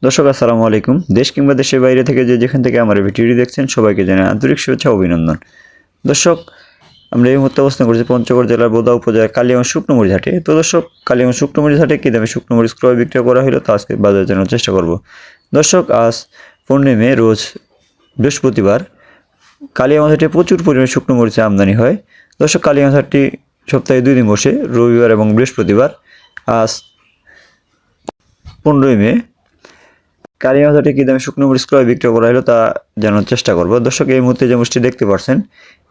দর্শক আসসালামু আলাইকুম। দেশ কিংবা দেশের বাইরে থেকে যেখান থেকে আমার ভিডিওটি দেখছেন সবাইকে জানাই আন্তরিক শুভেচ্ছা ও অভিনন্দন। দর্শক, আমরা এই মুহূর্তে অবস্থান করছি পঞ্চগড় জেলার বোদা উপজেলার কালিয়াগঞ্জ শুকনো মরিচ হাটে। তো দর্শক, কালিয়াগঞ্জ শুকনো মরিচ হাটে কী দামে শুকনো মরিচ ক্রয় বিক্রয় করা হলো তা আজকে বাজারে জানার চেষ্টা করব। দর্শক, আজ 15 মে রোজ বৃহস্পতিবার কালিয়াগঞ্জ হাটে প্রচুর পরিমাণে শুকনো মরিচের আমদানি হয়। দর্শক, কালিয়াগঞ্জ হাটটি সপ্তাহে 2 দিন বসে, রবিবার এবং বৃহস্পতিবার। আজ 15 মে কালিয়াগঞ্জ হাটে কী দামে শুকনো মরিচ ক্রয় বিক্রয় করা হলো তা জানার চেষ্টা করব। দর্শক, এই মুহূর্তে যে মরিচটি দেখতে পাচ্ছেন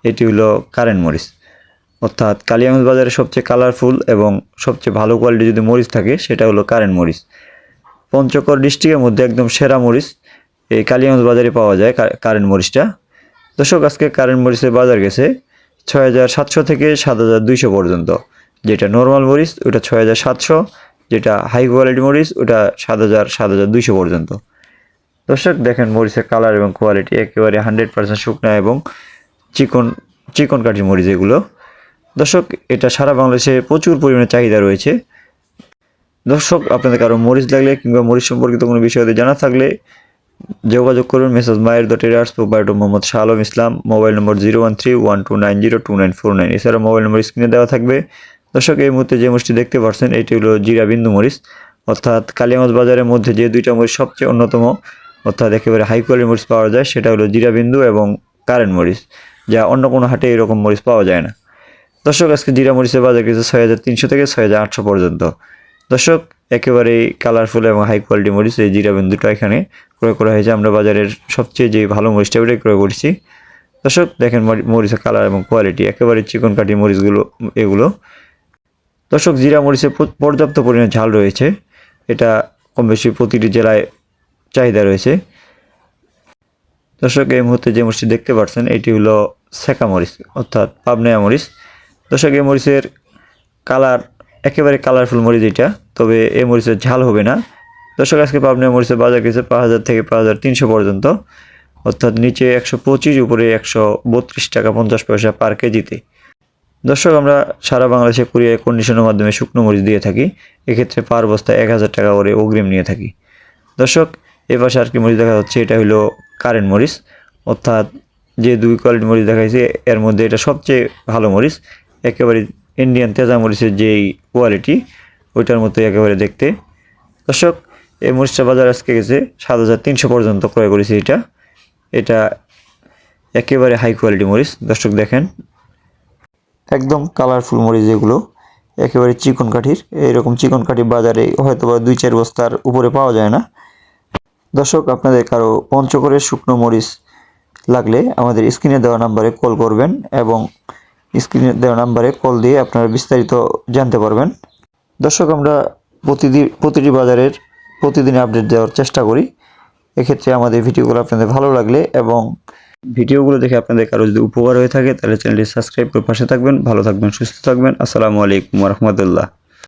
এটি হলো কারেন্ট মরিচ, অর্থাৎ কালিয়াগঞ্জ বাজারে সবচেয়ে কালারফুল এবং সবচেয়ে ভালো কোয়ালিটি যদি মরিচ থাকে সেটা হলো কারেন্ট মরিচ। পঞ্চগড় ডিস্ট্রিক্টের মধ্যে একদম সেরা মরিচ এই কালিয়াগঞ্জ বাজারে পাওয়া যায় কারেন্ট মরিচটা। দর্শক, আজকে কারেন্ট মরিচের বাজার গেছে 6,700 থেকে 7,200 পর্যন্ত। যেটা নর্মাল মরিচ ওটা 6,700, যেটা হাই কোয়ালিটি মরিচ ওটা 7,200 পর্যন্ত। দর্শক দেখেন, মরিচের কালার এবং কোয়ালিটি একেবারে 100% শুকনা এবং চিকন কাঠি মরিচ এগুলো। দর্শক, এটা সারা বাংলাদেশে প্রচুর পরিমাণে চাহিদা রয়েছে। দর্শক, আপনাদের কারো মরিচ লাগলে কিংবা মরিচ সম্পর্কিত কোনো বিষয়ে জানা থাকলে যোগাযোগ করুন মেসেজ মায়ের.এরার্স প্রোপাইটর মোহাম্মদ শাহ আলম ইসলাম, মোবাইল নম্বর 01312902949। এছাড়া মোবাইল নম্বর স্ক্রিনে দেওয়া থাকবে। দর্শক, এই মুহূর্তে যে মরিচটি দেখতে পাচ্ছেন এটি হলো জিরা বিন্দু মরিচ, অর্থাৎ কালিয়াগঞ্জ বাজারের মধ্যে যে দুইটা মরিচ সবচেয়ে অন্যতম, অর্থাৎ একেবারে হাই কোয়ালিটি মরিচ পাওয়া যায় সেটা হলো জিরা বিন্দু এবং কারেন্ট মরিচ, যা অন্য কোনো হাটে এরকম মরিচ পাওয়া যায় না। দর্শক, আজকে জিরা মরিচের বাজার কিছু 6,300 থেকে 6,800 পর্যন্ত। দর্শক, একেবারেই কালারফুল এবং হাই কোয়ালিটি মরিচ এই জিরা বিন্দুটা এখানে ক্রয় করা হয়েছে। আমরা বাজারের সবচেয়ে যে ভালো মরিচটা ওটাই ক্রয় করেছি। দর্শক দেখেন, মরিচের কালার এবং কোয়ালিটি একেবারে চিকন কাঠি মরিচগুলো এগুলো। দর্শক, জিরা মরিচে পর্যাপ্ত পরিমাণে ঝাল রয়েছে, এটা কম বেশি প্রতিটি জেলায় চাহিদা রয়েছে। দর্শক, এই মুহূর্তে যে মরিচটি দেখতে পাচ্ছেন এটি হলো সেকা মরিচ, অর্থাৎ পাবনায়া মরিচ। দর্শক, এই মরিচের কালার একেবারে কালারফুল মরিচ এটা, তবে এই মরিচের ঝাল হবে না। দর্শক, আজকে পাবনায়া মরিচের বাজার গেছে 5,000 থেকে 5,300 পর্যন্ত, অর্থাৎ নিচে 125, উপরে 132 টাকা 50 পয়সা পার কেজিতে। দর্শক, আমরা সারা বাংলাদেশে কুরিয়ার কন্ডিশনের মাধ্যমে শুকনো মরিচ দিয়ে থাকি। এক্ষেত্রে পার বস্তায় 1,000 টাকা করে অগ্রিম নিয়ে থাকি। দর্শক, এ পাশে আর কি মরিচ দেখা যাচ্ছে এটা হলো কারেন্ট মরিচ, অর্থাৎ যে দুই কোয়ালিটি মরিচ দেখাইছে এর মধ্যে এটা সবচেয়ে ভালো মরিচ, একেবারে ইন্ডিয়ান তেজা মরিচের যেই কোয়ালিটি ওইটার মতো একেবারে দেখতে। দর্শক, এই মরিচটা বাজার আজকে গেছে 7,300 পর্যন্ত ক্রয় করেছি। এটা একেবারে হাই কোয়ালিটি মরিচ। দর্শক দেখেন, একদম কালারফুল মরিচ যেগুলো, একেবারে চিকন কাঠির। এইরকম চিকন কাঠি বাজারে হয়তো বা 2-4 বস্তার উপরে পাওয়া যায় না। দর্শক, আপনাদের কারো পঞ্চগড়ের শুকনো মরিচ লাগলে আমাদের স্ক্রিনে দেওয়া নাম্বারে কল করবেন এবং স্ক্রিনে দেওয়া নাম্বারে কল দিয়ে আপনারা বিস্তারিত জানতে পারবেন। দর্শক, আমরা প্রতিটি বাজারের প্রতিদিন আপডেট দেওয়ার চেষ্টা করি। এক্ষেত্রে আমাদের ভিডিওগুলো আপনাদের ভালো লাগলে এবং ভিডিওগুলো দেখে আপনাদের কারো যদি উপকার হয়ে থাকে তাহলে চ্যানেলটি সাবস্ক্রাইব করে পাশে থাকবেন। ভালো থাকবেন, সুস্থ থাকবেন। আসসালামু আলাইকুম ওয়া রাহমাতুল্লাহ।